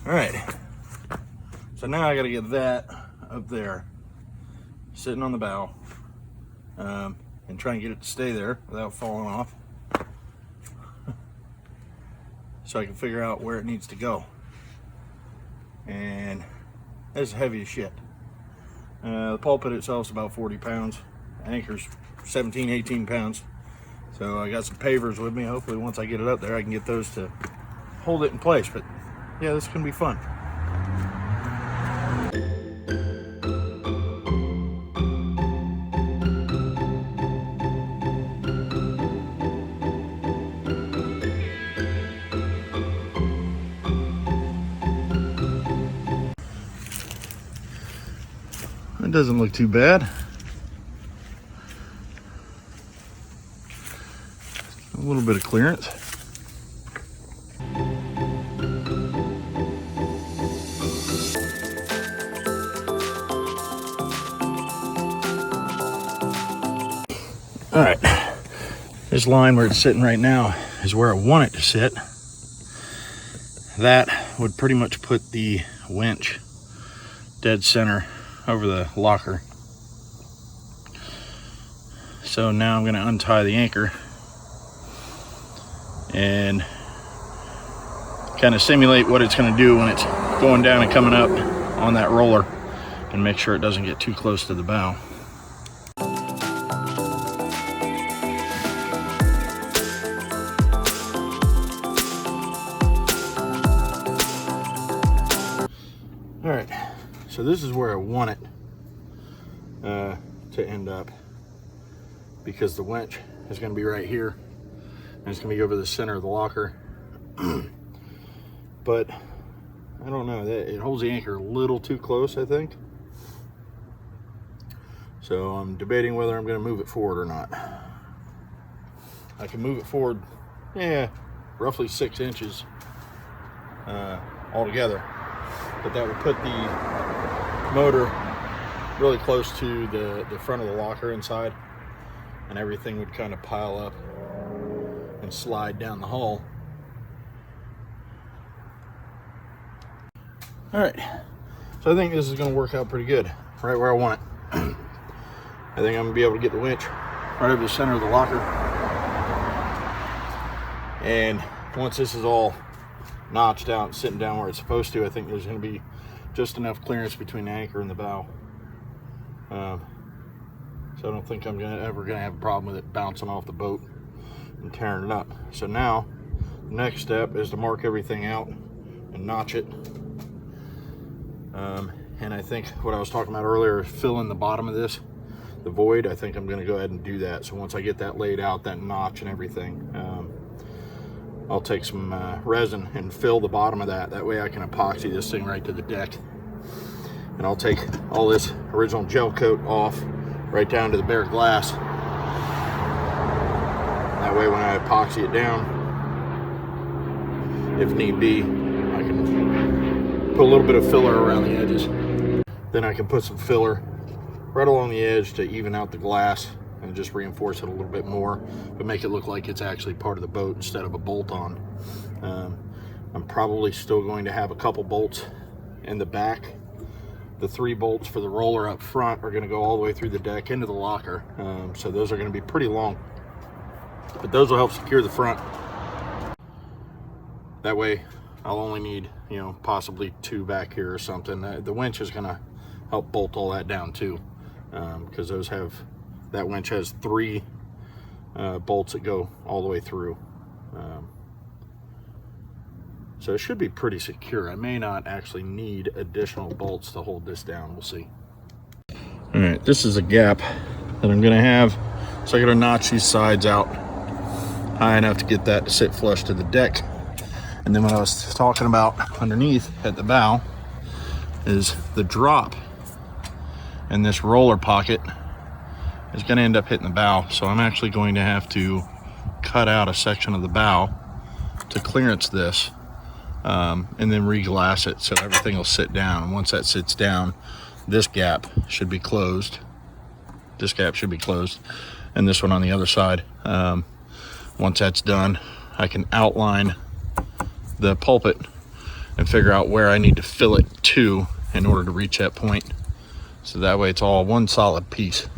All right, so now I got to get that up there, sitting on the bow, and try and get it to stay there without falling off, so I can figure out where it needs to go. And it's heavy as shit. The pulpit itself is about 40 pounds. Anchor's 17, 18 pounds. So I got some pavers with me. Hopefully once I get it up there, I can get those to hold it in place. But yeah, this is gonna be fun. It doesn't look too bad. A little bit of clearance. All right, this line where it's sitting right now is where I want it to sit. That would pretty much put the winch dead center over the locker. So now I'm going to untie the anchor and kind of simulate what it's going to do when it's going down and coming up on that roller, and make sure it doesn't get too close to the bow. All right, so this is where I want it to end up, because the winch is going to be right here, and it's going to be over the center of the locker. But I don't know, it holds the anchor a little too close, I think. So I'm debating whether I'm going to move it forward or not. I can move it forward, yeah, roughly 6 inches altogether. But that would put the motor really close to the front of the locker inside, and everything would kind of pile up and slide down the hull. All right, so I think this is going to work out pretty good, right where I want it. I think I'm going to be able to get the winch right over the center of the locker, and once this is all notched out and sitting down where it's supposed to, I think there's going to be just enough clearance between the anchor and the bow. So I don't think I'm ever going to have a problem with it bouncing off the boat and tearing it up. So now the next step is to mark everything out and notch it. And I think what I was talking about earlier, fill in the bottom of this, the void. I think I'm going to go ahead and do that. So once I get that laid out, that notch and everything, I'll take some resin and fill the bottom of that. That way I can epoxy this thing right to the deck. And I'll take all this original gel coat off right down to the bare glass. That way when I epoxy it down, if need be, I can put a little bit of filler around the edges. Then I can put some filler right along the edge to even out the glass and just reinforce it a little bit more, but make it look like it's actually part of the boat instead of a bolt on. I'm probably still going to have a couple bolts in the back. The 3 bolts for the roller up front are going to go all the way through the deck into the locker. So those are going to be pretty long, but those will help secure the front. That way I'll only need, you know, possibly 2 back here or something. The winch is going to help bolt all that down too, because that winch has 3 bolts that go all the way through. So it should be pretty secure. I may not actually need additional bolts to hold this down. We'll see. All right, this is a gap that I'm gonna have. So I gotta notch these sides out high enough to get that to sit flush to the deck. And then what I was talking about underneath at the bow is the drop in this roller pocket is going to end up hitting the bow. So I'm actually going to have to cut out a section of the bow to clearance this, and then re-glass it so everything will sit down. And once that sits down, this gap should be closed. This gap should be closed, and this one on the other side. Once that's done, I can outline the pulpit and figure out where I need to fill it to in order to reach that point. So that way it's all one solid piece.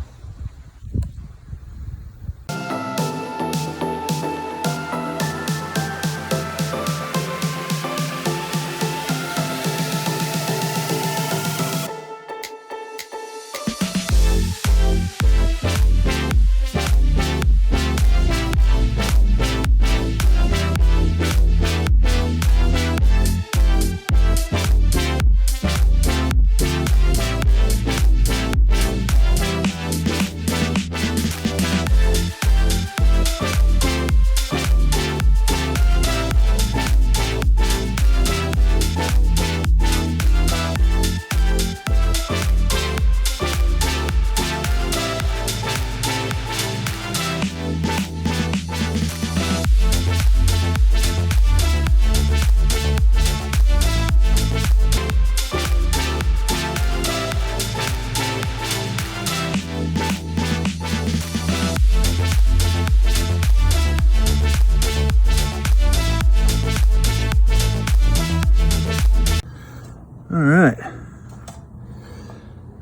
All right,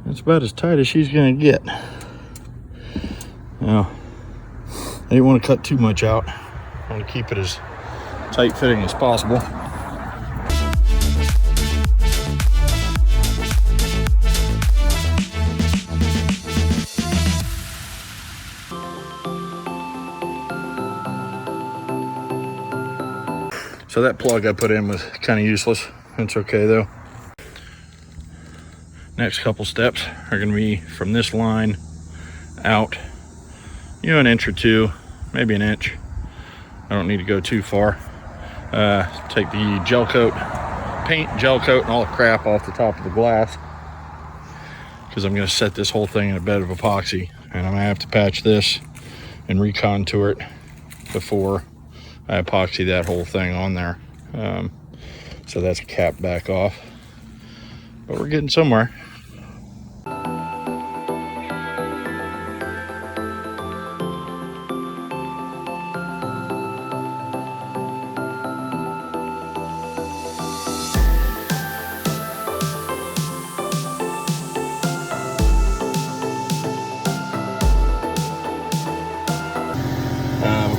that's about as tight as she's gonna get. Now, I didn't want to cut too much out. I want to keep it as tight fitting as possible. So that plug I put in was kind of useless. It's okay though. Next couple steps are going to be from this line out, an inch or two, maybe an inch. I don't need to go too far. Take the gel coat, paint, gel coat, and all the crap off the top of the glass, because I'm going to set this whole thing in a bed of epoxy, and I'm going to have to patch this and recontour it before I epoxy that whole thing on there. So that's a cap back off, but we're getting somewhere.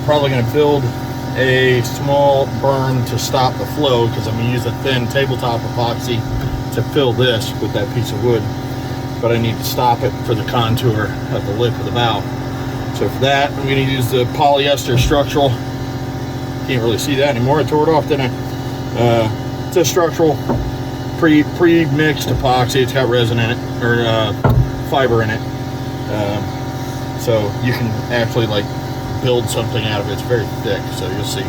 Probably going to build a small berm to stop the flow, because I'm going to use a thin tabletop epoxy to fill this with that piece of wood, but I need to stop it for the contour of the lip of the valve. So for that, I'm going to use the polyester structural. Can't really see that anymore. I tore it off, didn't I? It's a structural pre-mixed epoxy. It's got resin in it, or fiber in it, so you can actually build something out of it. It's very thick, so you'll see.